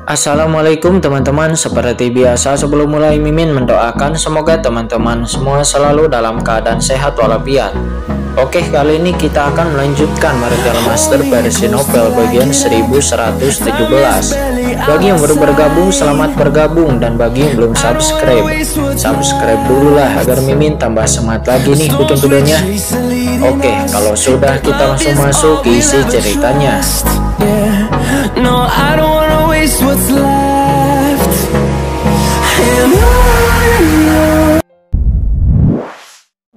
Assalamualaikum teman-teman. Seperti biasa sebelum mulai Mimin mendoakan semoga teman-teman semua selalu dalam keadaan sehat walafiat. Oke, kali ini kita akan melanjutkan Martial Master versi novel bagian 1117. Bagi yang baru bergabung, selamat bergabung, dan bagi yang belum subscribe dulu lah agar Mimin tambah semangat lagi nih bikin videonya. Oke, kalau sudah kita langsung masuk ke isi ceritanya.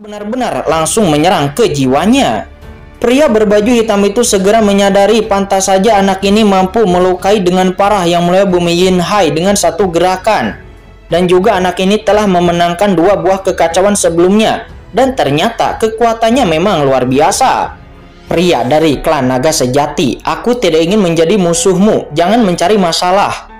Benar-benar langsung menyerang ke jiwanya. Pria berbaju hitam itu segera menyadari pantas saja anak ini mampu melukai dengan parah Yang Mulia Bumi Yin Hai dengan satu gerakan. Dan juga anak ini telah memenangkan dua buah kekacauan sebelumnya. Dan ternyata kekuatannya memang luar biasa. Pria dari klan naga sejati, aku tidak ingin menjadi musuhmu. Jangan mencari masalah.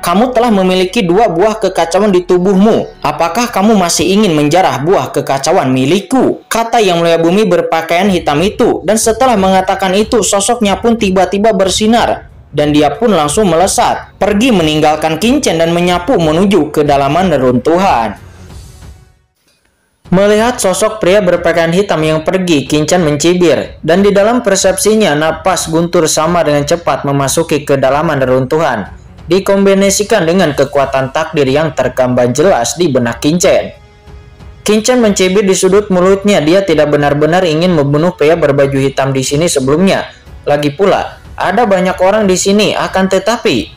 Kamu telah memiliki dua buah kekacauan di tubuhmu. Apakah kamu masih ingin menjarah buah kekacauan milikku? Kata Yang Mulia Bumi berpakaian hitam itu. Dan setelah mengatakan itu, sosoknya pun tiba-tiba bersinar. Dan dia pun langsung melesat, pergi meninggalkan Qin-Chen dan menyapu menuju ke dalaman reruntuhan. Melihat sosok pria berpakaian hitam yang pergi, Qin-Chen mencibir. Dan di dalam persepsinya, napas Guntur sama dengan cepat memasuki kedalaman reruntuhan. Dikombinasikan dengan kekuatan takdir yang tergambar jelas di benak Qin-Chen. Qin-Chen mencibir di sudut mulutnya. Dia tidak benar-benar ingin membunuh pria berbaju hitam di sini sebelumnya. Lagi pula, ada banyak orang di sini, akan tetapi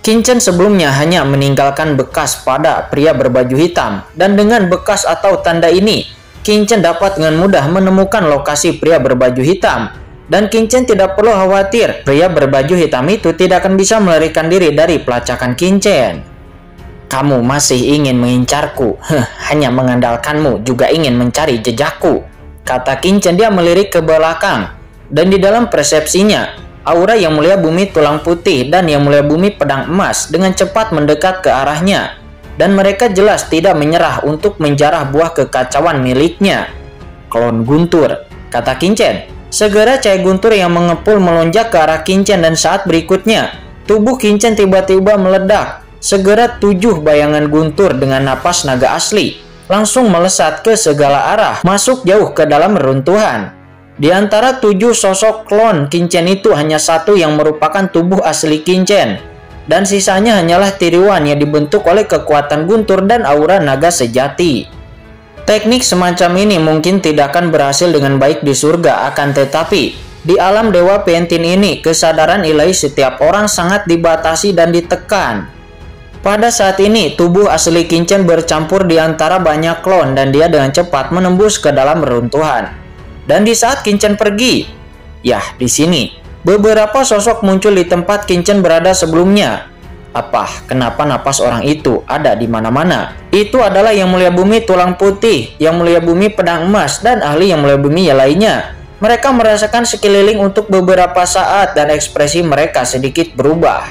Qin-Chen sebelumnya hanya meninggalkan bekas pada pria berbaju hitam. Dan dengan bekas atau tanda ini, Qin-Chen dapat dengan mudah menemukan lokasi pria berbaju hitam. Dan Qin-Chen tidak perlu khawatir, pria berbaju hitam itu tidak akan bisa melarikan diri dari pelacakan Qin-Chen. Kamu masih ingin mengincarku? Hanya mengandalkanmu juga ingin mencari jejakku, kata Qin-Chen. Dia melirik ke belakang. Dan di dalam persepsinya, aura Yang Mulia Bumi Tulang Putih dan Yang Mulia Bumi Pedang Emas dengan cepat mendekat ke arahnya. Dan mereka jelas tidak menyerah untuk menjarah buah kekacauan miliknya. Klon Guntur, kata Qin-Chen. Segera cahaya guntur yang mengepul melonjak ke arah Qin-Chen dan saat berikutnya, tubuh Qin-Chen tiba-tiba meledak. Segera 7 bayangan guntur dengan napas naga asli langsung melesat ke segala arah, masuk jauh ke dalam reruntuhan. Di antara 7 sosok klon Qin-Chen itu hanya satu yang merupakan tubuh asli Qin-Chen. Dan sisanya hanyalah tiruan yang dibentuk oleh kekuatan guntur dan aura naga sejati. Teknik semacam ini mungkin tidak akan berhasil dengan baik di surga, akan tetapi di alam Dewa Pentin ini kesadaran ilahi setiap orang sangat dibatasi dan ditekan. Pada saat ini tubuh asli Qin-Chen bercampur di antara banyak klon dan dia dengan cepat menembus ke dalam reruntuhan. Dan di saat Qin-Chen pergi, ya di sini beberapa sosok muncul di tempat Qin-Chen berada sebelumnya. Kenapa napas orang itu ada di mana-mana? Itu adalah Yang Mulia Bumi Tulang Putih, Yang Mulia Bumi Pedang Emas, dan ahli Yang Mulia Bumi yang lainnya. Mereka merasakan sekeliling untuk beberapa saat dan ekspresi mereka sedikit berubah.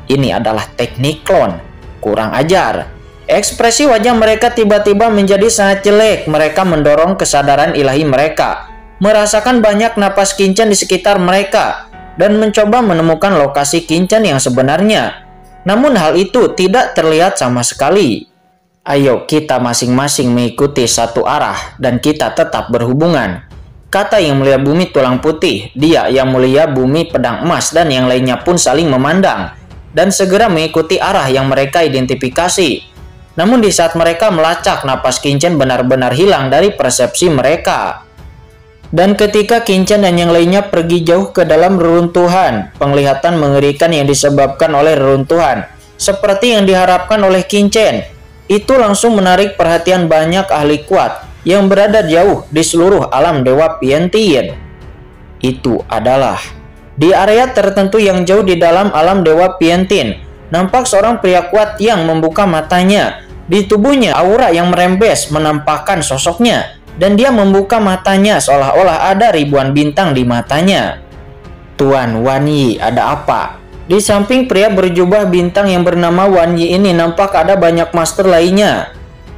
Ini adalah teknik klon. Kurang ajar. Ekspresi wajah mereka tiba-tiba menjadi sangat jelek. Mereka mendorong kesadaran ilahi mereka. Merasakan banyak napas Qin-Chen di sekitar mereka. Dan mencoba menemukan lokasi Qin-Chen yang sebenarnya. Namun hal itu tidak terlihat sama sekali. Ayo kita masing-masing mengikuti satu arah dan kita tetap berhubungan, kata Yang Mulia Bumi Tulang Putih. Dia, Yang Mulia Bumi Pedang Emas, dan yang lainnya pun saling memandang dan segera mengikuti arah yang mereka identifikasi. Namun di saat mereka melacak, napas Qin-Chen benar-benar hilang dari persepsi mereka. Dan ketika Qin-Chen dan yang lainnya pergi jauh ke dalam reruntuhan, penglihatan mengerikan yang disebabkan oleh reruntuhan, seperti yang diharapkan oleh Qin-Chen, itu langsung menarik perhatian banyak ahli kuat yang berada jauh di seluruh alam Dewa Pentin. Itu adalah di area tertentu yang jauh di dalam alam Dewa Pentin, nampak seorang pria kuat yang membuka matanya. Di tubuhnya aura yang merembes menampakkan sosoknya. Dan dia membuka matanya seolah-olah ada ribuan bintang di matanya. Tuan Wan Yi, ada apa? Di samping pria berjubah bintang yang bernama Wan Yi ini nampak ada banyak master lainnya.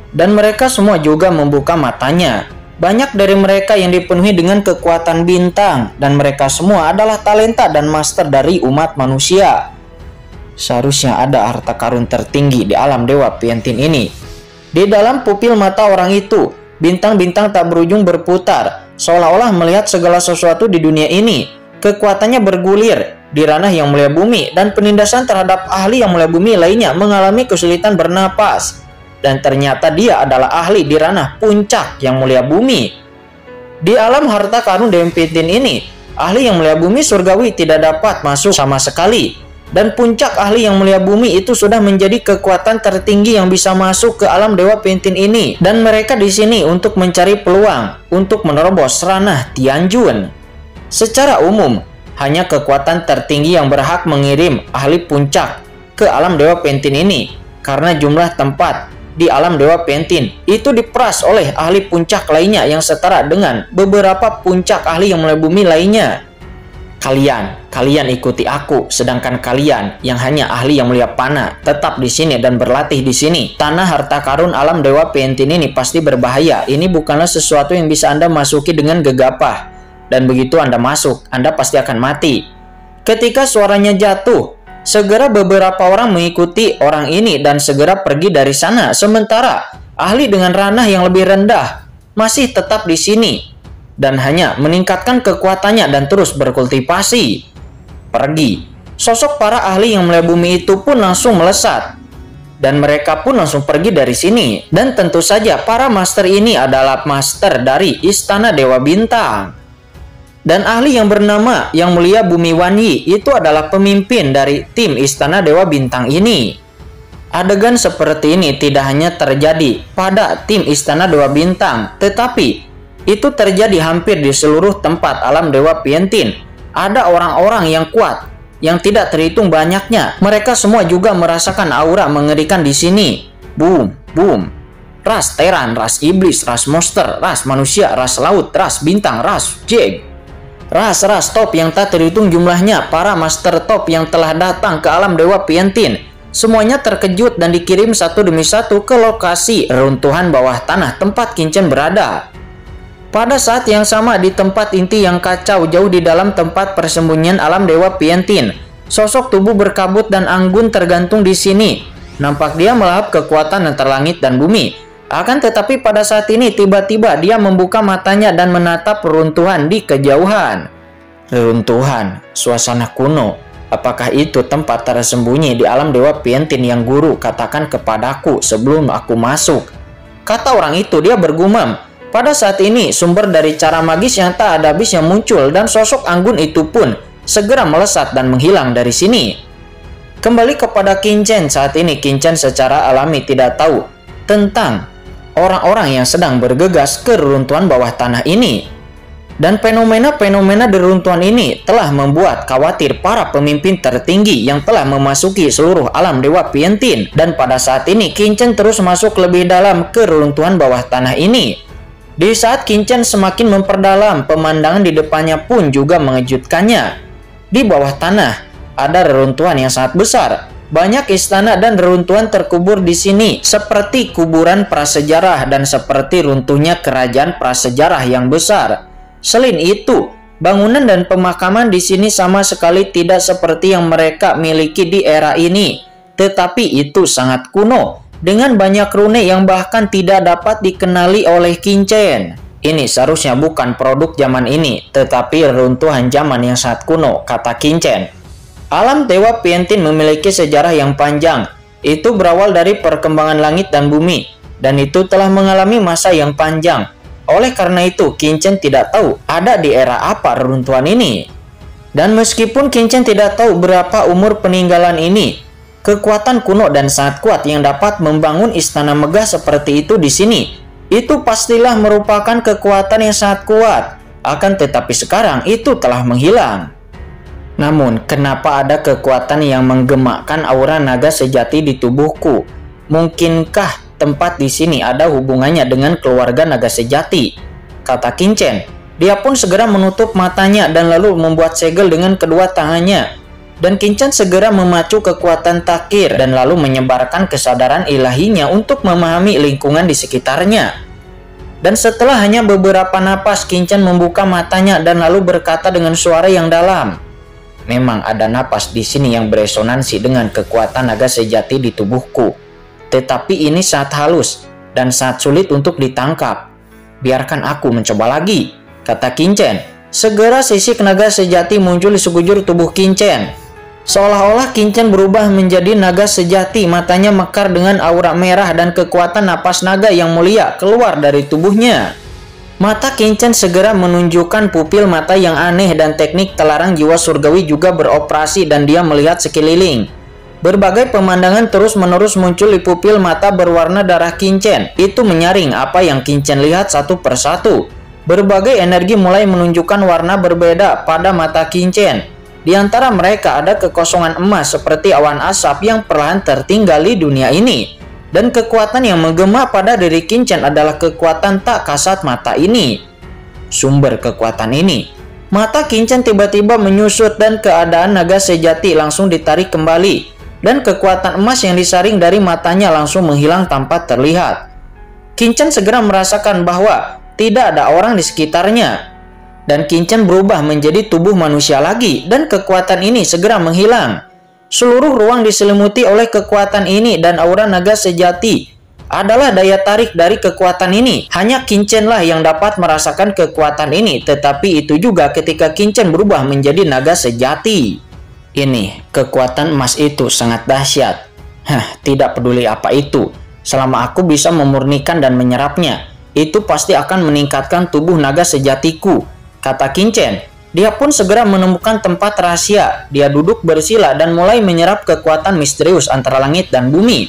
Dan mereka semua juga membuka matanya. Banyak dari mereka yang dipenuhi dengan kekuatan bintang. Dan mereka semua adalah talenta dan master dari umat manusia. Seharusnya ada harta karun tertinggi di alam Dewa Piantin ini. Di dalam pupil mata orang itu, bintang-bintang tak berujung berputar, seolah-olah melihat segala sesuatu di dunia ini. Kekuatannya bergulir di ranah Yang Mulia Bumi, dan penindasan terhadap ahli Yang Mulia Bumi lainnya mengalami kesulitan bernapas. Dan ternyata dia adalah ahli di ranah puncak Yang Mulia Bumi. Di alam harta karun Dewa Piantin ini, ahli Yang Mulia Bumi surgawi tidak dapat masuk sama sekali. Dan puncak ahli Yang Mulia Bumi itu sudah menjadi kekuatan tertinggi yang bisa masuk ke alam Dewa Piantin ini. Dan mereka di sini untuk mencari peluang untuk menerobos ranah Tianjun. Secara umum, hanya kekuatan tertinggi yang berhak mengirim ahli puncak ke alam Dewa Piantin ini, karena jumlah tempat di alam Dewa Piantin itu diperas oleh ahli puncak lainnya yang setara dengan beberapa puncak ahli Yang Mulia Bumi lainnya. Kalian ikuti aku, sedangkan kalian yang hanya ahli Yang Mulia Pana tetap di sini dan berlatih di sini. Tanah harta karun alam Dewa Piantin ini pasti berbahaya. Ini bukanlah sesuatu yang bisa Anda masuki dengan gegapah. Dan begitu Anda masuk, Anda pasti akan mati. Ketika suaranya jatuh, segera beberapa orang mengikuti orang ini dan segera pergi dari sana. Sementara ahli dengan ranah yang lebih rendah masih tetap di sini dan hanya meningkatkan kekuatannya dan terus berkultivasi. Pergi. Sosok para ahli Yang Mulia Bumi itu pun langsung melesat. Dan mereka pun langsung pergi dari sini. Dan tentu saja para master ini adalah master dari Istana Dewa Bintang. Dan ahli yang bernama Yang Mulia Bumi Wanyi itu adalah pemimpin dari tim Istana Dewa Bintang ini. Adegan seperti ini tidak hanya terjadi pada tim Istana Dewa Bintang, tetapi itu terjadi hampir di seluruh tempat alam Dewa Piantin. Ada orang-orang yang kuat, yang tidak terhitung banyaknya. Mereka semua juga merasakan aura mengerikan di sini. Boom, boom. Ras Teran, ras iblis, ras monster, ras manusia, ras laut, ras bintang, ras jeg. Ras-ras top yang tak terhitung jumlahnya. Para master top yang telah datang ke alam Dewa Piantin, semuanya terkejut dan dikirim satu demi satu ke lokasi reruntuhan bawah tanah tempat Qingchen berada. Pada saat yang sama di tempat inti yang kacau jauh di dalam tempat persembunyian alam Dewa Piantin, sosok tubuh berkabut dan anggun tergantung di sini. Nampak dia melahap kekuatan antara langit dan bumi. Akan tetapi pada saat ini tiba-tiba dia membuka matanya dan menatap reruntuhan di kejauhan. Reruntuhan, suasana kuno. Apakah itu tempat tersembunyi di alam Dewa Piantin yang guru katakan kepadaku sebelum aku masuk? Kata orang itu, dia bergumam. Pada saat ini, sumber dari cara magis yang tak ada habisnya muncul dan sosok anggun itu pun segera melesat dan menghilang dari sini. Kembali kepada Qingchen, saat ini Qingchen secara alami tidak tahu tentang orang-orang yang sedang bergegas ke reruntuhan bawah tanah ini. Dan fenomena-fenomena reruntuhan ini telah membuat khawatir para pemimpin tertinggi yang telah memasuki seluruh alam Dewa Piantin. Dan pada saat ini Qingchen terus masuk lebih dalam ke reruntuhan bawah tanah ini. Di saat Qingchen semakin memperdalam, pemandangan di depannya pun juga mengejutkannya. Di bawah tanah ada reruntuhan yang sangat besar. Banyak istana dan reruntuhan terkubur di sini, seperti kuburan prasejarah dan seperti runtuhnya kerajaan prasejarah yang besar. Selain itu, bangunan dan pemakaman di sini sama sekali tidak seperti yang mereka miliki di era ini, tetapi itu sangat kuno, dengan banyak rune yang bahkan tidak dapat dikenali oleh Qingchen. Ini seharusnya bukan produk zaman ini, tetapi reruntuhan zaman yang sangat kuno, kata Qingchen. Alam Dewa Piantin memiliki sejarah yang panjang. Itu berawal dari perkembangan langit dan bumi, dan itu telah mengalami masa yang panjang. Oleh karena itu, Qingchen tidak tahu ada di era apa reruntuhan ini. Dan meskipun Qingchen tidak tahu berapa umur peninggalan ini, kekuatan kuno dan sangat kuat yang dapat membangun istana megah seperti itu di sini, itu pastilah merupakan kekuatan yang sangat kuat. Akan tetapi sekarang itu telah menghilang. Namun, kenapa ada kekuatan yang menggemakkan aura naga sejati di tubuhku? Mungkinkah tempat di sini ada hubungannya dengan keluarga naga sejati? Kata Qingchen. Dia pun segera menutup matanya dan lalu membuat segel dengan kedua tangannya. Dan Qingchen segera memacu kekuatan takir dan lalu menyebarkan kesadaran ilahinya untuk memahami lingkungan di sekitarnya. Dan setelah hanya beberapa napas, Qingchen membuka matanya dan lalu berkata dengan suara yang dalam, Memang ada napas di sini yang beresonansi dengan kekuatan naga sejati di tubuhku. Tetapi ini sangat halus dan sangat sulit untuk ditangkap. Biarkan aku mencoba lagi, kata Qinchen. Segera sisik naga sejati muncul di sekujur tubuh Qinchen. Seolah-olah Qinchen berubah menjadi naga sejati, matanya mekar dengan aura merah dan kekuatan napas naga yang mulia keluar dari tubuhnya. Mata Qinchen segera menunjukkan pupil mata yang aneh dan teknik telarang jiwa surgawi juga beroperasi dan dia melihat sekeliling. Berbagai pemandangan terus-menerus muncul di pupil mata berwarna darah Qinchen. Itu menyaring apa yang Qinchen lihat satu persatu. Berbagai energi mulai menunjukkan warna berbeda pada mata Qinchen. Di antara mereka ada kekosongan emas seperti awan asap yang perlahan tertinggal di dunia ini. Dan kekuatan yang menggema pada diri Qinchen adalah kekuatan tak kasat mata ini. Sumber kekuatan ini. Mata Qinchen tiba-tiba menyusut dan keadaan naga sejati langsung ditarik kembali. Dan kekuatan emas yang disaring dari matanya langsung menghilang tanpa terlihat. Qinchen segera merasakan bahwa tidak ada orang di sekitarnya. Dan Qinchen berubah menjadi tubuh manusia lagi dan kekuatan ini segera menghilang. Seluruh ruang diselimuti oleh kekuatan ini dan aura naga sejati adalah daya tarik dari kekuatan ini. Hanya Qinchen lah yang dapat merasakan kekuatan ini, tetapi itu juga ketika Qinchen berubah menjadi naga sejati. Ini, kekuatan emas itu sangat dahsyat. Tidak peduli apa itu. Selama aku bisa memurnikan dan menyerapnya, itu pasti akan meningkatkan tubuh naga sejatiku, kata Qinchen. Dia pun segera menemukan tempat rahasia. Dia duduk bersila dan mulai menyerap kekuatan misterius antara langit dan bumi.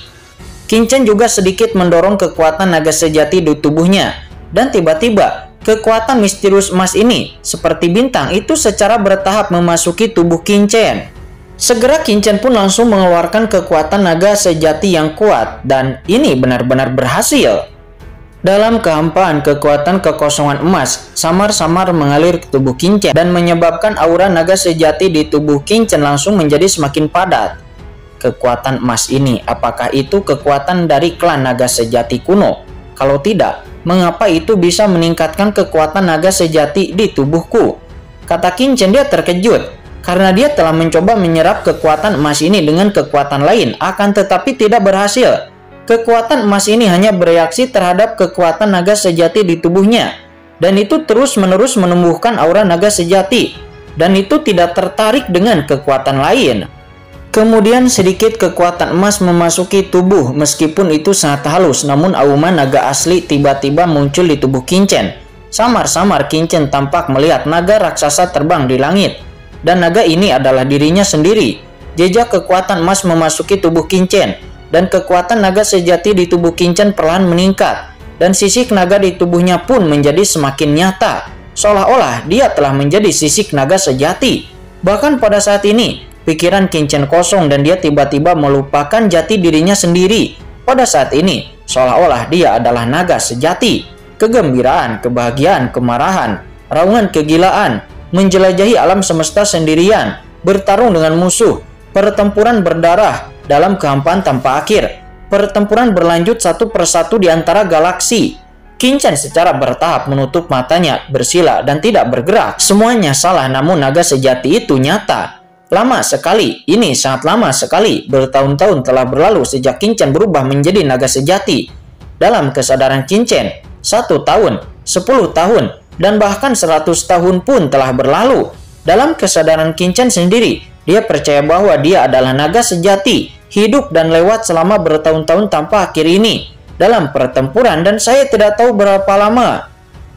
Qinchen juga sedikit mendorong kekuatan naga sejati di tubuhnya. Dan tiba-tiba, kekuatan misterius emas ini, seperti bintang, itu secara bertahap memasuki tubuh Qinchen. Segera Qinchen pun langsung mengeluarkan kekuatan naga sejati yang kuat. Dan ini benar-benar berhasil. Dalam kehampaan, kekuatan kekosongan emas samar-samar mengalir ke tubuh Qinchen dan menyebabkan aura naga sejati di tubuh Qinchen langsung menjadi semakin padat. Kekuatan emas ini, apakah itu kekuatan dari klan naga sejati kuno? Kalau tidak, mengapa itu bisa meningkatkan kekuatan naga sejati di tubuhku? Kata Qinchen. Dia terkejut karena dia telah mencoba menyerap kekuatan emas ini dengan kekuatan lain, akan tetapi tidak berhasil. Kekuatan emas ini hanya bereaksi terhadap kekuatan naga sejati di tubuhnya. Dan itu terus-menerus menumbuhkan aura naga sejati. Dan itu tidak tertarik dengan kekuatan lain. Kemudian sedikit kekuatan emas memasuki tubuh. Meskipun itu sangat halus, namun auman naga asli tiba-tiba muncul di tubuh Qinchen. Samar-samar Qinchen tampak melihat naga raksasa terbang di langit. Dan naga ini adalah dirinya sendiri. Jejak kekuatan emas memasuki tubuh Qinchen. Dan kekuatan naga sejati di tubuh Qinchen perlahan meningkat. Dan sisik naga di tubuhnya pun menjadi semakin nyata. Seolah-olah dia telah menjadi sisik naga sejati. Bahkan pada saat ini, pikiran Qinchen kosong dan dia tiba-tiba melupakan jati dirinya sendiri. Pada saat ini, seolah-olah dia adalah naga sejati. Kegembiraan, kebahagiaan, kemarahan, raungan kegilaan, menjelajahi alam semesta sendirian, bertarung dengan musuh, pertempuran berdarah, dalam kehampaan tanpa akhir. Pertempuran berlanjut satu persatu di antara galaksi. Qinchen secara bertahap menutup matanya, bersila dan tidak bergerak. Semuanya salah, namun naga sejati itu nyata. Lama sekali, ini sangat lama sekali. Bertahun-tahun telah berlalu sejak Qinchen berubah menjadi naga sejati. Dalam kesadaran Qinchen, 1 tahun, 10 tahun, dan bahkan 100 tahun pun telah berlalu. Dalam kesadaran Qinchen sendiri, dia percaya bahwa dia adalah naga sejati, hidup dan lewat selama bertahun-tahun tanpa akhir ini, dalam pertempuran dan saya tidak tahu berapa lama.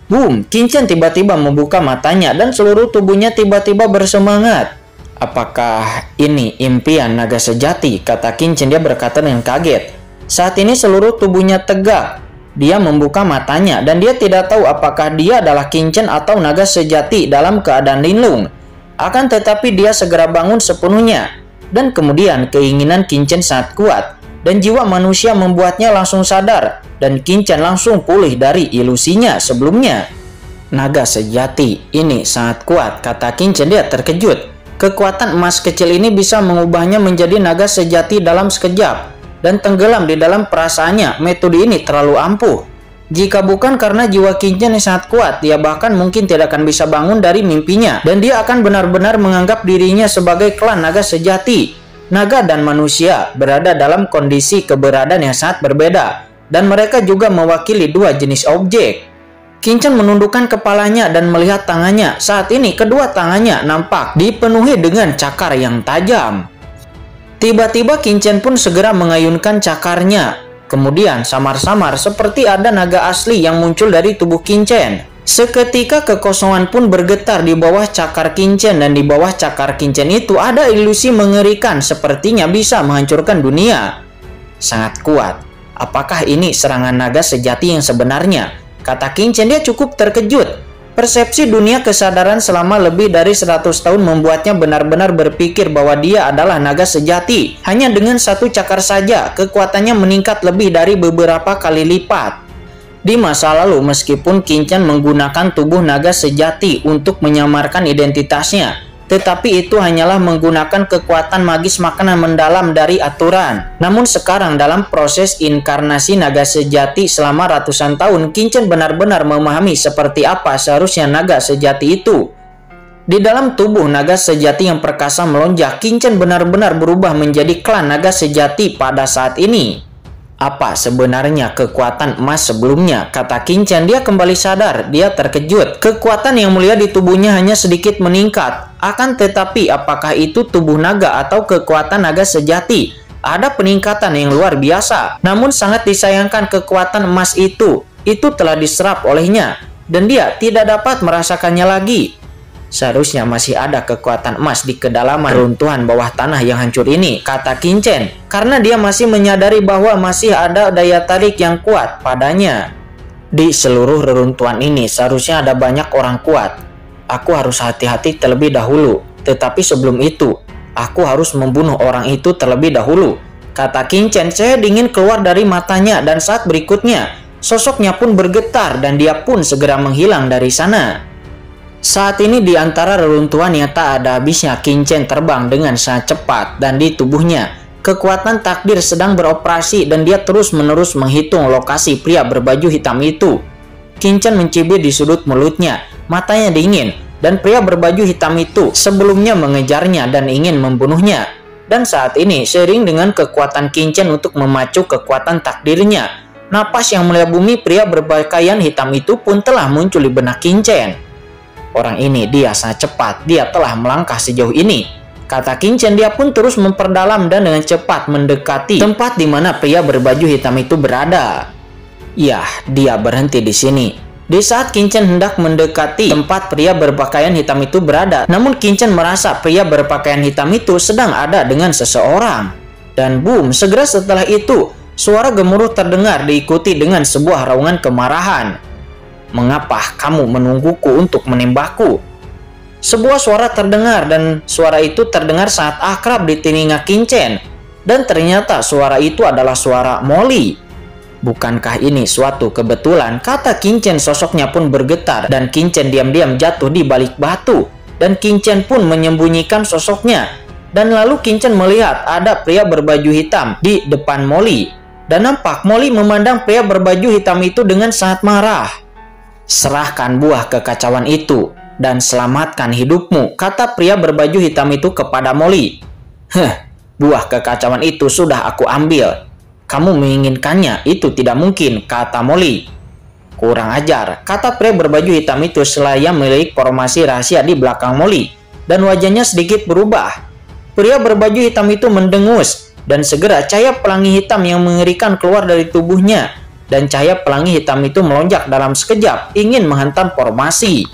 Boom, Qinchen tiba-tiba membuka matanya dan seluruh tubuhnya tiba-tiba bersemangat. Apakah ini impian naga sejati? Kata Qinchen. Dia berkata dengan kaget. Saat ini seluruh tubuhnya tegak. Dia membuka matanya dan dia tidak tahu apakah dia adalah Qinchen atau naga sejati dalam keadaan linglung. Akan tetapi dia segera bangun sepenuhnya. Dan kemudian keinginan Qinchen sangat kuat. Dan jiwa manusia membuatnya langsung sadar. Dan Qinchen langsung pulih dari ilusinya sebelumnya. Naga sejati ini sangat kuat, kata Qinchen. Dia terkejut. Kekuatan emas kecil ini bisa mengubahnya menjadi naga sejati dalam sekejap. Dan tenggelam di dalam perasaannya. Metode ini terlalu ampuh. Jika bukan karena jiwa Qingchen yang sangat kuat, dia bahkan mungkin tidak akan bisa bangun dari mimpinya. Dan dia akan benar-benar menganggap dirinya sebagai klan naga sejati. Naga dan manusia berada dalam kondisi keberadaan yang sangat berbeda. Dan mereka juga mewakili dua jenis objek. Qingchen menundukkan kepalanya dan melihat tangannya. Saat ini kedua tangannya nampak dipenuhi dengan cakar yang tajam. Tiba-tiba Qingchen pun segera mengayunkan cakarnya. Kemudian samar-samar seperti ada naga asli yang muncul dari tubuh Qingchen. Seketika kekosongan pun bergetar di bawah cakar Qingchen, dan di bawah cakar Qingchen itu ada ilusi mengerikan sepertinya bisa menghancurkan dunia. Sangat kuat. Apakah ini serangan naga sejati yang sebenarnya? Kata Qingchen. Dia cukup terkejut. Persepsi dunia kesadaran selama lebih dari 100 tahun membuatnya benar-benar berpikir bahwa dia adalah naga sejati. Hanya dengan satu cakar saja, kekuatannya meningkat lebih dari beberapa kali lipat. Di masa lalu, meskipun Qingchen menggunakan tubuh naga sejati untuk menyamarkan identitasnya, tetapi itu hanyalah menggunakan kekuatan magis makanan mendalam dari aturan. Namun sekarang dalam proses inkarnasi naga sejati selama ratusan tahun, Qingchen benar-benar memahami seperti apa seharusnya naga sejati itu. Di dalam tubuh naga sejati yang perkasa melonjak, Qingchen benar-benar berubah menjadi klan naga sejati pada saat ini. Apa sebenarnya kekuatan emas sebelumnya? Kata Qingchen. Dia kembali sadar. Dia terkejut. Kekuatan yang mulia di tubuhnya hanya sedikit meningkat. Akan tetapi apakah itu tubuh naga atau kekuatan naga sejati? Ada peningkatan yang luar biasa. Namun sangat disayangkan kekuatan emas itu telah diserap olehnya. Dan dia tidak dapat merasakannya lagi. Seharusnya masih ada kekuatan emas di kedalaman reruntuhan bawah tanah yang hancur ini, kata Qingchen, karena dia masih menyadari bahwa masih ada daya tarik yang kuat padanya. Di seluruh reruntuhan ini seharusnya ada banyak orang kuat. Aku harus hati-hati terlebih dahulu, tetapi sebelum itu, aku harus membunuh orang itu terlebih dahulu, kata Qingchen. Cahaya dingin keluar dari matanya dan saat berikutnya, sosoknya pun bergetar dan dia pun segera menghilang dari sana. Saat ini di antara reruntuhan yang tak ada habisnya, Qingchen terbang dengan sangat cepat dan di tubuhnya kekuatan takdir sedang beroperasi dan dia terus-menerus menghitung lokasi pria berbaju hitam itu. Qingchen mencibir di sudut mulutnya, matanya dingin, dan pria berbaju hitam itu sebelumnya mengejarnya dan ingin membunuhnya. Dan saat ini seiring dengan kekuatan Qingchen untuk memacu kekuatan takdirnya, napas yang mulia bumi pria berpakaian hitam itu pun telah muncul di benak Qingchen. Orang ini dia sangat cepat, dia telah melangkah sejauh ini, kata Qingchen. Dia pun terus memperdalam dan dengan cepat mendekati tempat di mana pria berbaju hitam itu berada. Ya, dia berhenti di sini. Di saat Qingchen hendak mendekati tempat pria berpakaian hitam itu berada, namun Qingchen merasa pria berpakaian hitam itu sedang ada dengan seseorang. Dan boom, segera setelah itu, suara gemuruh terdengar diikuti dengan sebuah raungan kemarahan. Mengapa kamu menungguku untuk menembakku? Sebuah suara terdengar dan suara itu terdengar sangat akrab di telinga Qingchen. Dan ternyata suara itu adalah suara Molly. Bukankah ini suatu kebetulan? Kata Qingchen. Sosoknya pun bergetar dan Qingchen diam-diam jatuh di balik batu. Dan Qingchen pun menyembunyikan sosoknya. Dan lalu Qingchen melihat ada pria berbaju hitam di depan Molly. Dan nampak Molly memandang pria berbaju hitam itu dengan sangat marah. Serahkan buah kekacauan itu dan selamatkan hidupmu, kata pria berbaju hitam itu kepada Molly. Buah kekacauan itu sudah aku ambil. Kamu menginginkannya, itu tidak mungkin, kata Molly. Kurang ajar, kata pria berbaju hitam itu selaya melirik formasi rahasia di belakang Molly. Dan wajahnya sedikit berubah. Pria berbaju hitam itu mendengus dan segera cahaya pelangi hitam yang mengerikan keluar dari tubuhnya. Dan cahaya pelangi hitam itu melonjak dalam sekejap, ingin menghantam formasi.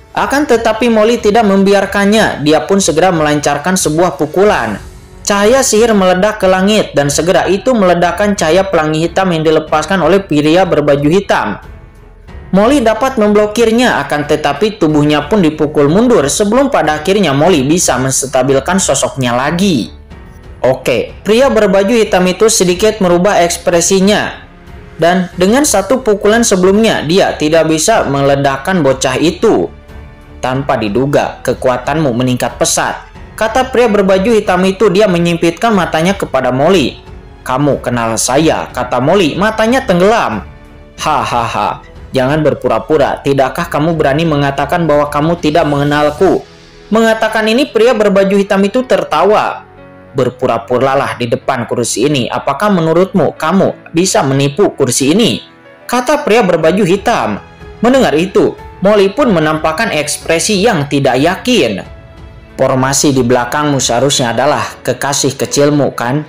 Akan tetapi Molly tidak membiarkannya, dia pun segera melancarkan sebuah pukulan. Cahaya sihir meledak ke langit, dan segera itu meledakkan cahaya pelangi hitam yang dilepaskan oleh pria berbaju hitam. Molly dapat memblokirnya, akan tetapi tubuhnya pun dipukul mundur sebelum pada akhirnya Molly bisa menstabilkan sosoknya lagi. Oke, pria berbaju hitam itu sedikit merubah ekspresinya. Dan dengan satu pukulan sebelumnya, dia tidak bisa meledakkan bocah itu. Tanpa diduga, kekuatanmu meningkat pesat, kata pria berbaju hitam itu. Dia menyipitkan matanya kepada Molly. Kamu kenal saya, kata Molly, matanya tenggelam. Hahaha, jangan berpura-pura. Tidakkah kamu berani mengatakan bahwa kamu tidak mengenalku? Mengatakan ini, pria berbaju hitam itu tertawa. Berpura-puralah di depan kursi ini. Apakah menurutmu kamu bisa menipu kursi ini? Kata pria berbaju hitam. Mendengar itu, Molly pun menampakkan ekspresi yang tidak yakin. Formasi di belakangmu seharusnya adalah kekasih kecilmu, kan?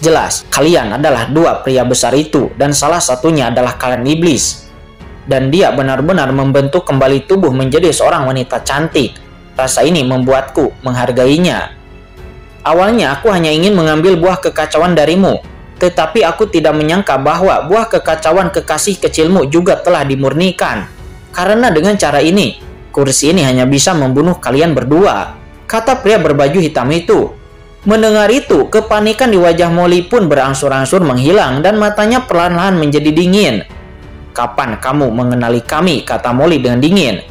Jelas, kalian adalah dua pria besar itu, dan salah satunya adalah klan iblis. Dan dia benar-benar membentuk kembali tubuh menjadi seorang wanita cantik. Rasa ini membuatku menghargainya. Awalnya aku hanya ingin mengambil buah kekacauan darimu, tetapi aku tidak menyangka bahwa buah kekacauan kekasih kecilmu juga telah dimurnikan. Karena dengan cara ini, kursi ini hanya bisa membunuh kalian berdua, kata pria berbaju hitam itu. Mendengar itu, kepanikan di wajah Molly pun berangsur-angsur menghilang dan matanya perlahan-lahan menjadi dingin. Kapan kamu mengenali kami? Kata Molly dengan dingin.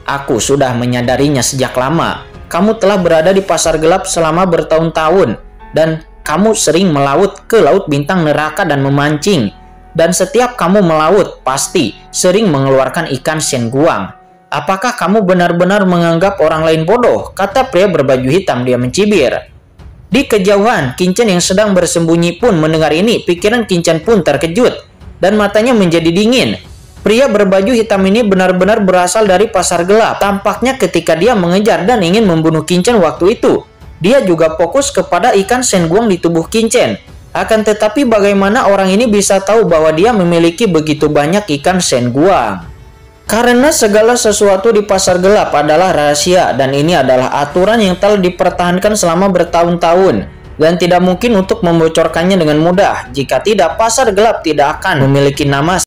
Aku sudah menyadarinya sejak lama. Kamu telah berada di pasar gelap selama bertahun-tahun, dan kamu sering melaut ke laut bintang neraka dan memancing. Dan setiap kamu melaut, pasti sering mengeluarkan ikan senguang. Apakah kamu benar-benar menganggap orang lain bodoh? Kata pria berbaju hitam, dia mencibir. Di kejauhan, Kincen yang sedang bersembunyi pun mendengar ini. Pikiran Kincen pun terkejut, dan matanya menjadi dingin. Pria berbaju hitam ini benar-benar berasal dari pasar gelap. Tampaknya ketika dia mengejar dan ingin membunuh Kincen waktu itu, dia juga fokus kepada ikan senguang di tubuh Kincen. Akan tetapi bagaimana orang ini bisa tahu bahwa dia memiliki begitu banyak ikan senguang? Karena segala sesuatu di pasar gelap adalah rahasia, dan ini adalah aturan yang telah dipertahankan selama bertahun-tahun, dan tidak mungkin untuk membocorkannya dengan mudah. Jika tidak, pasar gelap tidak akan memiliki nama